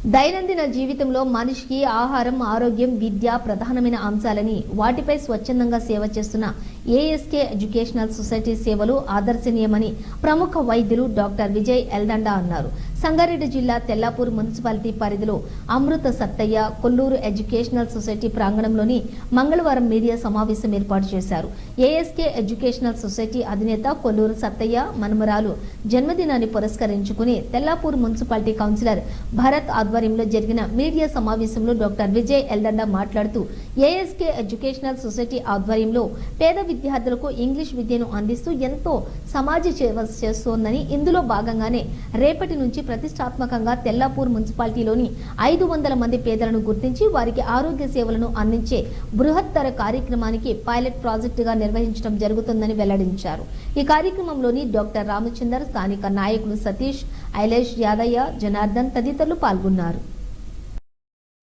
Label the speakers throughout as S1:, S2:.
S1: దైనందిన జీవితంలో మనిషికి ఆహారం, ఆరోగ్యం, విద్య ప్రధానమైన అంశాలని వాటిపై స్వచ్ఛందంగా సేవ చేస్తున్న ఏఎస్కే ఎడ్యుకేషనల్ సొసైటీ సేవలు ఆదర్శనీయమని ప్రముఖ వైద్యులు డాక్టర్ విజయ్ ఎల్దండా అన్నారు. సంగారెడ్డి జిల్లా తెల్లాపూర్ మున్సిపాలిటీ పరిధిలో అమృత సత్తయ్య కొల్లూరు ఎడ్యుకేషనల్ సొసైటీ ప్రాంగణంలోని మంగళవారం మీడియా సమావేశం ఏర్పాటు చేశారు. ఏఎస్కే ఎడ్యుకేషనల్ సొసైటీ అధినేత కొల్లూరు సత్తయ్య మనుమరాలు జన్మదినాన్ని పురస్కరించుకుని తెల్లాపూర్ మున్సిపాలిటీ కౌన్సిలర్ భరత్ ఆధ్వర్యంలో జరిగిన మీడియా సమావేశంలో డాక్టర్ విజయ్ ఎల్దండా మాట్లాడుతూ ఏఎస్కే ఎడ్యుకేషనల్ సొసైటీ ఆధ్వర్యంలో పేద విద్యార్థులకు ఇంగ్లీష్ విద్యను అందిస్తూ ఎంతో సమాజ సేవ చేస్తోందని, ఇందులో భాగంగానే రేపటి నుంచి ప్రతిష్టాత్మకంగా తెల్లాపూర్ మున్సిపాలిటీలోని 500 మంది పేదలను గుర్తించి వారికి ఆరోగ్య సేవలను అందించే బృహత్తర కార్యక్రమానికి పైలట్ ప్రాజెక్టుగా నిర్వహించడం జరుగుతుందని వెల్లడించారు. ఈ కార్యక్రమంలోని డాక్టర్ రామచందర్, స్థానిక నాయకులు సతీష్, ఐలేష్, యాదయ్య, జనార్దన్ తదితరులు పాల్గొన్నారు.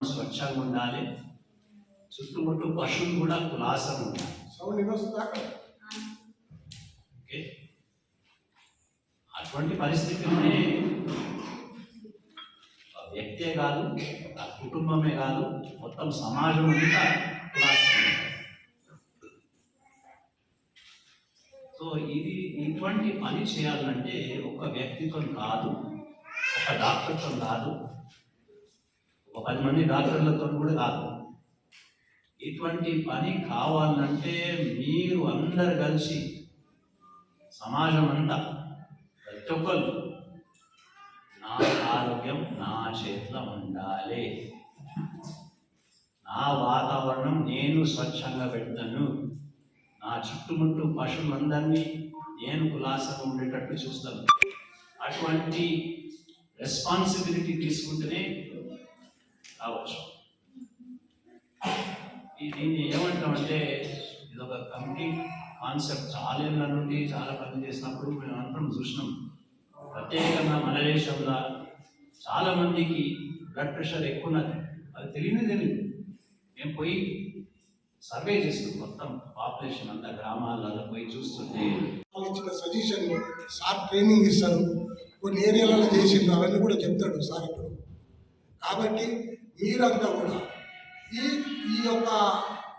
S2: స్వచ్ఛంగా ఉండాలి, చుట్టుముట్టు పశువులు కూడా కులాసంగా ఉండాలి. అటువంటి పరిస్థితుల్ని వ్యక్తే కాదు, కుటుంబమే కాదు, మొత్తం సమాజం అంతా కులాసంగా. సో ఇటువంటి పని చేయాలంటే ఒక వ్యక్తితో కాదు, ఒక డాక్టర్తో కాదు, ఒక 10 మంది డాక్టర్లతో కూడా కాదు. ఇటువంటి పని కావాలంటే మీరు అందరు కలిసి సమాజం అంతా ప్రతి ఒక్కరు నా ఆరోగ్యం నా చేతిలో ఉండాలి, నా వాతావరణం నేను స్వచ్ఛంగా పెడతాను, నా చుట్టుముట్టు పశువులందరినీ నేను కులాసంగా ఉండేటట్టు చూస్తాను. అటువంటి రెస్పాన్సిబిలిటీ తీసుకుంటేనే కావచ్చు. దీన్ని ఏమంటామంటే ఇది ఒక కమిటీ కాన్సెప్ట్. చాలా ఏళ్ళ నుండి చాలా పని చేసినప్పుడు మేము అందరం చూసినాం. ప్రత్యేకంగా మన దేశంలో చాలామందికి బ్లడ్ ప్రెషర్ ఎక్కువ ఉన్నది, అది తెలియదు. మేము పోయి సర్వే చేస్తాం, మొత్తం పాపులేషన్ అంతా గ్రామాలలో పోయి చూస్తుంటే
S3: ఇచ్చిన సజెషన్ సార్ ట్రైనింగ్ ఇస్తారు, కొన్ని ఏరియాలలో చేసిండు, అవన్నీ కూడా చెప్తాడు సార్ ఇప్పుడు. కాబట్టి మీరంతా కూడా ఈ యొక్క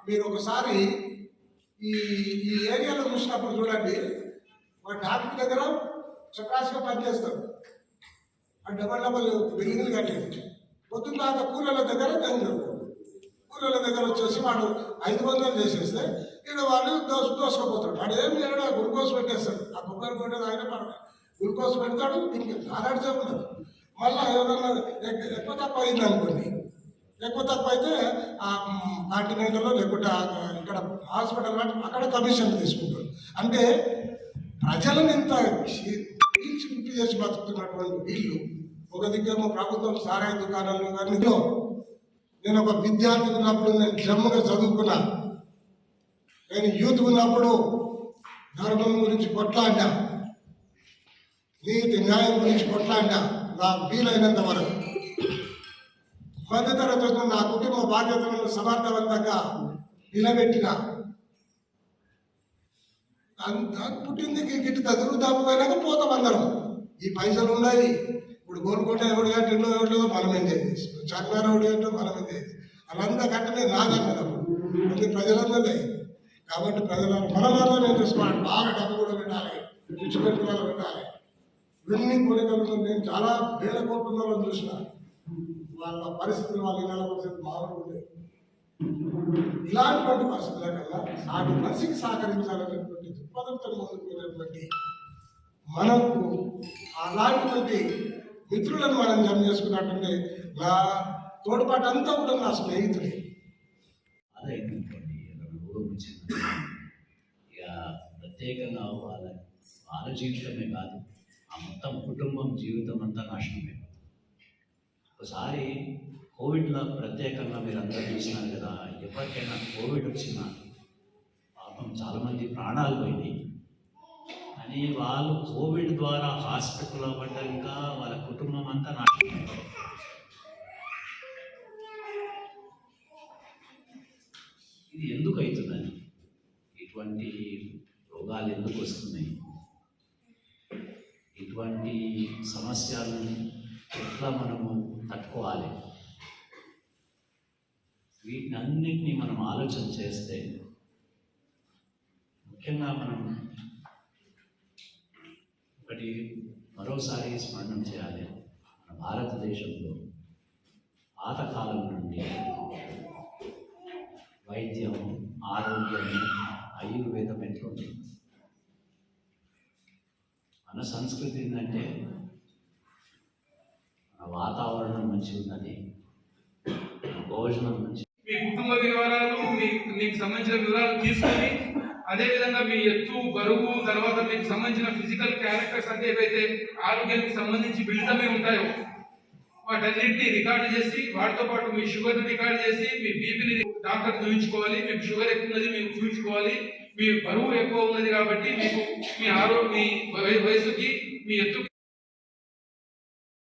S3: మీరు ఒకసారి ఈ ఏరియాలో చూసినప్పుడు చూడండి, ఒక డాక్టర్ దగ్గర చక్రాసిగా పనిచేస్తారు, ఆ డబల్ బిల్డింగ్లు కట్టేది. పొద్దున్న దాకా కూలీల దగ్గర కూలీల దగ్గర వచ్చేసి వాడు 500 చేసేస్తే ఇక్కడ వాళ్ళు దోసుకపోతాడు. వాడు ఏం చేయడం, గ్లూకోజ్ పెట్టేస్తాడు. ఆ కొబ్బరి పెట్టేది ఆయన గ్లూకోజ్ పెడతాడు, దీనికి ఆడాడు చెప్తాడు. మళ్ళీ ఎవరన్నా ఎక్కువ తక్కువ అయింది అనుకోండి, ఎక్కువ తక్కువ అయితే ఆ కాంటినెంట్లో లేకుంటే ఇక్కడ హాస్పిటల్ అక్కడ కమిషన్ తీసుకుంటారు. అంటే ప్రజలను ఇంత పీల్చి చేసి బతుకుతున్నటువంటి వీళ్ళు ఒక దిగ్గేమో ప్రభుత్వం సారాయి దుకాణాలు కానీ. నేను ఒక విద్యార్థి ఉన్నప్పుడు నేను జమ్ముగా చదువుకున్నా. నేను యూత్ ఉన్నప్పుడు ధర్మం గురించి కొట్లాడినా, నీతి న్యాయం గురించి కొట్లాడినా నా వీలైనంత వరకు. మధ్యతరగతి నా కుటుంబ బాధ్యతలను సమర్థవంతంగా నిలబెట్టిన. అంత పుట్టింది గిట్టు తిరుగుతాము పోయినాక పోతాం అందరం. ఈ పైసలు ఉన్నాయి, ఇప్పుడు కోరుకుంటే ఎవడు కట్టిండో ఎవడో మనం ఎంజాయ్ చేసి, చార్మినార్ ఎవడు ఏంటో మనం ఎంజాయ్ చేసి, వాళ్ళంతా కట్టనే నాదన్నప్పుడు మళ్ళీ ప్రజలందరినీ. కాబట్టి ప్రజలను మనమందరం ఏం చేసుకోవాలి, బాగా డబ్బు కూడా పెట్టాలి, రుచి పెట్టుకోవాలి పెట్టాలి. ఇవన్నీ కోరికలు నేను చాలా వేల కోట్లలో చూసిన వాళ్ళ పరిస్థితులు, వాళ్ళ ఇళ్ళ పరిస్థితులు మామూలు ఉండేవి. ఇలాంటి పరిస్థితుల కల్లా నాటి మనిషికి సహకరించాలనేటువంటి దృక్పథంతో ముందుకునేటువంటి మనకు అలాంటి మిత్రులను మనం జమ చేసుకున్నట్టుంటే నా తోడ్పాటు అంతా కూడా నా స్నేహితుడే.
S2: అదే ఇక ప్రత్యేకంగా వాళ్ళ జీవితమే కాదు, ఆ మొత్తం కుటుంబం జీవితం అంతా నాశనమే. ఒకసారి కోవిడ్లో ప్రత్యేకంగా మీరు అందరూ చూసినారు కదా, ఎవరికైనా కోవిడ్ వచ్చినా పాపం చాలామంది ప్రాణాలు పోయినాయి. అని వాళ్ళు కోవిడ్ ద్వారా హాస్పిటల్లో పడ్డాక వాళ్ళ కుటుంబం అంతా నాశనం. ఇది ఎందుకు అవుతుందని, ఇటువంటి రోగాలు ఎందుకు వస్తున్నాయి, ఇటువంటి సమస్యలను ఎట్లా మనము తట్టుకోవాలి. వీటినన్నిటినీ మనం ఆలోచన చేస్తే ముఖ్యంగా మనం ఒకటి మరోసారి స్మరణం చేయాలి. మన భారతదేశంలో పాతకాలం నుండి వైద్యం, ఆరోగ్యం, ఆయుర్వేదం ఎట్లుంది? మన సంస్కృతి ఏంటంటే మన వాతావరణం మంచిగా ఉన్నది, మన భోజనం మంచి.
S4: మీ కుటుంబ వివరాలు మీకు సంబంధించిన వివరాలు తీసుకొని అదేవిధంగా మీ ఎత్తు, బరువు, తర్వాత మీకు సంబంధించిన ఫిజికల్ క్యారెక్టర్స్ అంటే ఏవైతే ఆరోగ్యానికి సంబంధించి బిల్డమే ఉంటాయో వాటన్నింటినీ రికార్డు చేసి, వాటితో పాటు మీ షుగర్ని రికార్డు చేసి, మీ బీపీని డాక్టర్ చూపించుకోవాలి. మీకు షుగర్ ఎక్కువ ఉన్నది మీకు చూపించుకోవాలి. మీ బరువు ఎక్కువ ఉన్నది కాబట్టి మీకు మీ వయసుకి, మీ ఎత్తుకి